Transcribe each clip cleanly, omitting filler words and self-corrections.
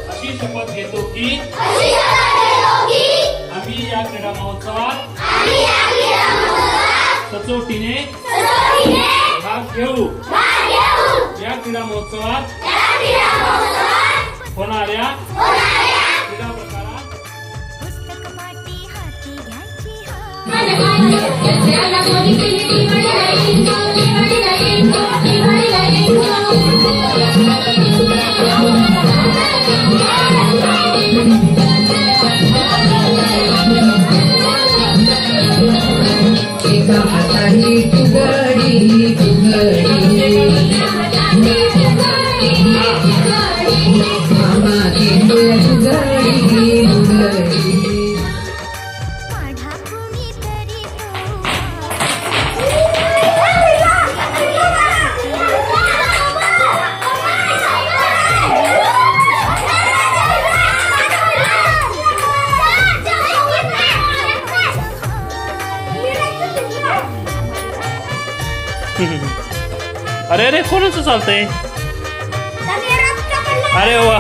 अशी शपथ घेतो की आम्ही या क्रीडा महोत्सवात सचोटीने भाग घेऊ। या क्रीडा महोत्सवात होणाऱ्या क्रीडा प्रकारात अरे अरे कोणाचं चालतंय? अरे वा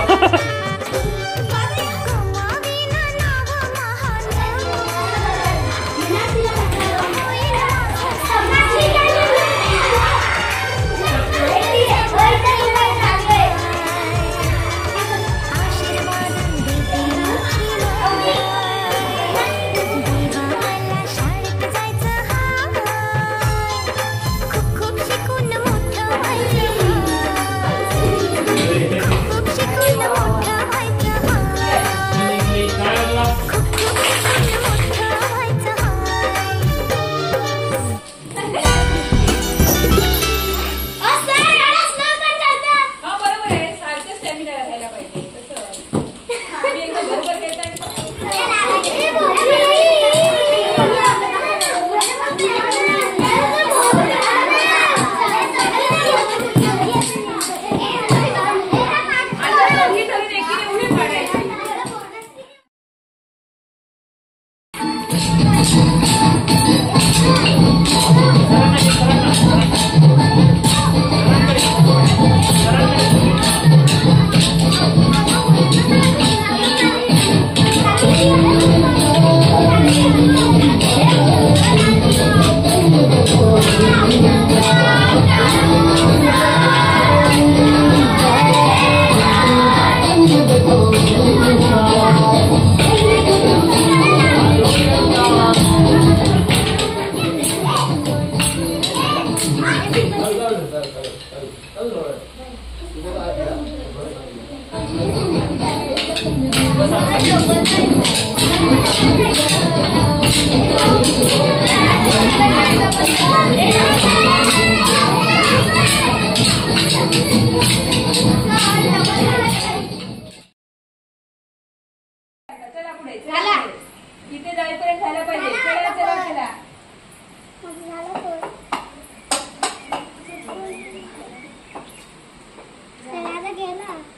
इथे जाईपर्यंत झालं पाहिजे। चला चला चला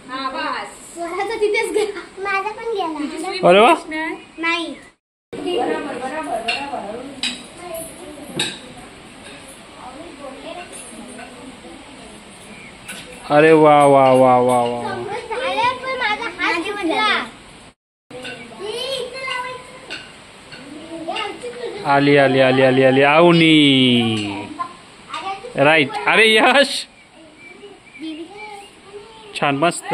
हा बस स्वराचा तिथेच गेला, माझा पण गेला। अरे वा नाही बरोबर बरोबर बरोबर। अरे वा वा वा वा वा आली आली आली आली आली आवनी राईट। अरे यश छान मस्त।